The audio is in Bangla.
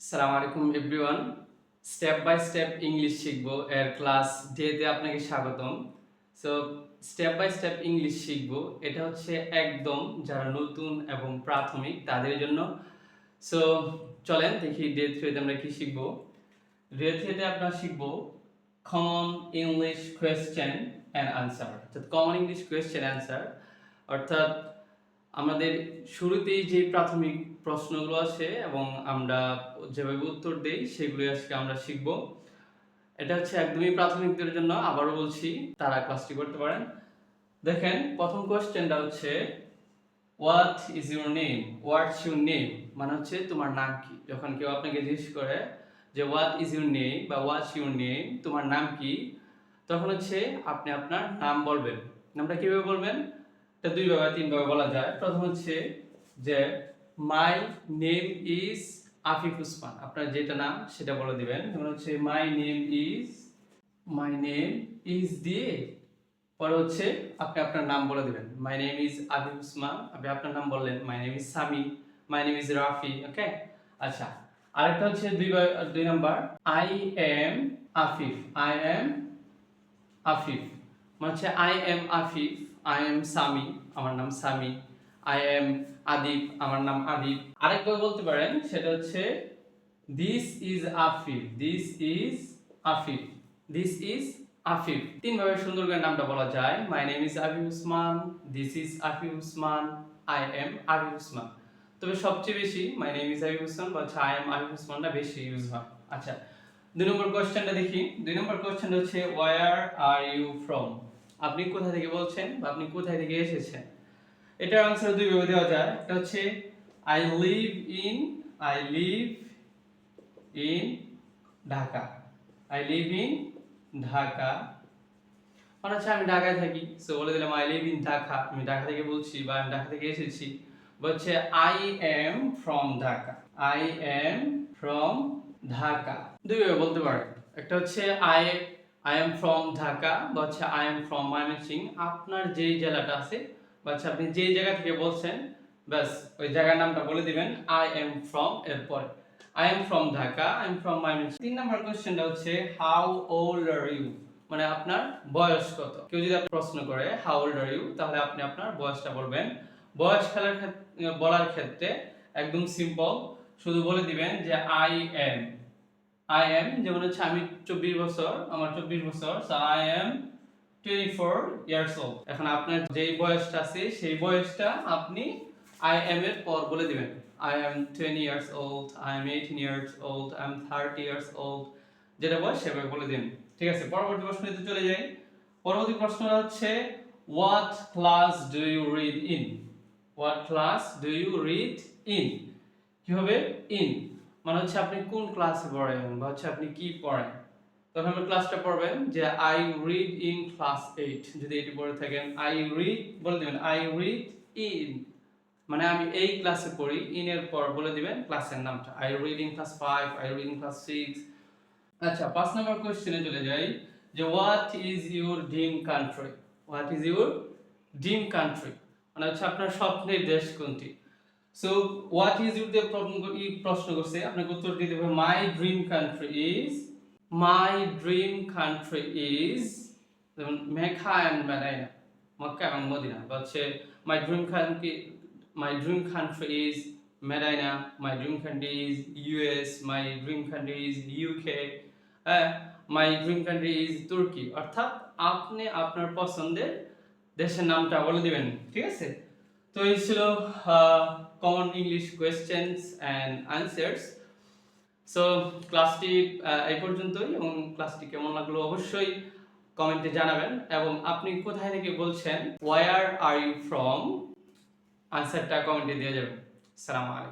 সালাম আলাইকুম everyone. Step by step English শিখবো এর ক্লাস ডেতে আপনাকে স্বাগতম। So step by step English শিখবো, এটা হচ্ছে একদম যারা নতুন এবং প্রাথমিক তাদের জন্য। সো চলেন দেখি ডে 3 আমরা কি শিখবো। ডে 3 আমরা শিখবো common English question and answer. অর্থাৎ কমন ইংলিশ কোয়েশ্চেন অ্যান্সার অর্থাৎ আমাদের শুরুতেই যে প্রাথমিক প্রশ্নগুলো আছে এবং আমরা যেভাবে উত্তর দেই সেগুলো আজকে আমরা শিখব। এটা হচ্ছে একদমই প্রাথমিকদের জন্য, আবারও বলছি তারা ক্লাসটি করতে পারেন। দেখেন প্রথম কোয়েশ্চেনটা হচ্ছে what is your name. What's your name মানে হচ্ছে তোমার নাম কি। যখন কেউ আপনাকে জিজ্ঞেস করে যে হোয়াট ইজ ইউর নেম বা হোয়াটস ইউর নেম, তোমার নাম কি, তখন হচ্ছে আপনি আপনার নাম বলবেন। নামটা কিভাবে বলবেন? এটা দুই ভাবে তিন ভাবে বলা যায়। প্রথম হচ্ছে যে my name is Afif Usman, আপনার যেটা নাম সেটা বলে দিবেন। যেমন হচ্ছে মাই নেম ইজ দিয়ে পরে হচ্ছে আপনি আপনার নাম বলে দিবেন। My name is Afif Usman, আপনি আপনার নাম বললেন। My name is Sami, my name is Rafi. Okay, আচ্ছা। আরেকটা হচ্ছে দুই number, I am Afif. I am Afif মানে হচ্ছে I am Afif, I am Sami, আমার নাম সামি। আই এম আদিব, আমার নাম আদিব। আরেকবার বলতে পারেন, সেটা হচ্ছে this is Afif, this is Afif, this is Afif. তিনভাবে সুন্দর করে নামটা বলা যায়। My name is Afif Usman, this is Afif Usman, I am Afif Usman. তবে সবচেয়ে বেশি my name is Afif Usman বা আই এম আফিফ উসমানটা বেশি ইউজ হয়। আচ্ছা, দুই নম্বর কোশ্চেনটা দেখি। দুই নম্বর কোশ্চেনটা হচ্ছে ওয়ার আর ইউ ফ্রম, আপনি কোথা থেকে বলছেন বা আপনি কোথায় থেকে এসেছেন। এটার আনসার দুই ভাবে দেওয়া যায়। এটা হচ্ছে I live in Dhaka. I live in Dhaka মানে হচ্ছে আমি ঢাকায় থাকি। সো বলে দিলাম আই লিভ ইন ঢাকা, আমি ঢাকা থেকে বলছি বা আমি ঢাকা থেকে এসেছি। বলছে I am from Dhaka, I am from Dhaka. দুইভাবে বলতে পারেন। একটা হচ্ছে আই এম ফ্রম ঢাকা বা হচ্ছে আই এম ফ্রম ময়মনসিংহ। আপনার যেই জেলাটা আছে বা হচ্ছে আপনি যেই জায়গা থেকে বলছেন, ব্যাস ওই জায়গার নামটা বলে দিবেন আই এম ফ্রম এরপরে। I am from Dhaka, I am from Mymensingh. 3 নম্বর কোশ্চেনটা হচ্ছে হাউ ওল্ড আর ইউ মানে আপনার বয়স কত। কেউ যদি প্রশ্ন করে হাউ ওল্ড আর ইউ, তাহলে আপনি আপনার বয়সটা বলবেন। বয়স বলার ক্ষেত্রে একদম সিম্পল, শুধু বলে দিবেন যে আই এম। যেমন হচ্ছে আমি 24 বছর, আমার 24 বছর, so I am 24 years old. এখন আপনার যেই বয়সটা আছে সেই বয়সটা আপনি আই এম এর পর বলে দিবেন। I am 20 years old, I am 18 years old, I am 30 years old, যেটা বয়স সেভাবে বলে দিন। ঠিক আছে, পরবর্তী প্রশ্নতে চলে যাই। পরবর্তী প্রশ্নটা হচ্ছে what class do you read in. What class do you read in, কি হবে ইন মানে হচ্ছে আপনি কোন ক্লাসে পড়েন বা হচ্ছে আপনি কি পড়েন। তখন আপনি ক্লাসটা পড়বেন যে আই রিড ইন ক্লাস 8। যদি এটি পড়ে থাকেন আই রিড বলে দিবেন আই রিড ইন মানে আমি এই ক্লাসে পড়ি। ইন এর পর বলে দিবেন ক্লাসের নামটা। I read in class 5, I read in class 6। আচ্ছা, 5 নম্বর কোশ্চেনে চলে যাই যে what is your dream country. What is your dream country মানে হচ্ছে আপনার স্বপ্নের দেশ কোনটি। সো হোয়াট ইজ ইউর দিয়ে প্রশ্ন করছে, আপনাকে উত্তর দিতে হবে my dream country is, my dream country is, যেমন মেঘা এন্ড মেদাইনা, মক্কা এবং মদিনা। বা হচ্ছে my dream country is Medina, my dream country is US, my dream country is UK, my dream country is Turkey. অর্থাৎ আপনি আপনার পছন্দের দেশের নামটা বলে দিবেন। ঠিক আছে, তো এই ছিল common English questions and answers. So ক্লাসটি এই পর্যন্তই, এবং ক্লাসটি কেমন লাগলো অবশ্যই কমেন্টে জানাবেন। এবং আপনি কোথায় থেকে বলছেন, ওয়ার আর ইউ ফ্রম, আনসারটা কমেন্টে দিয়ে যাবেন। আসসালামু আলাইকুম।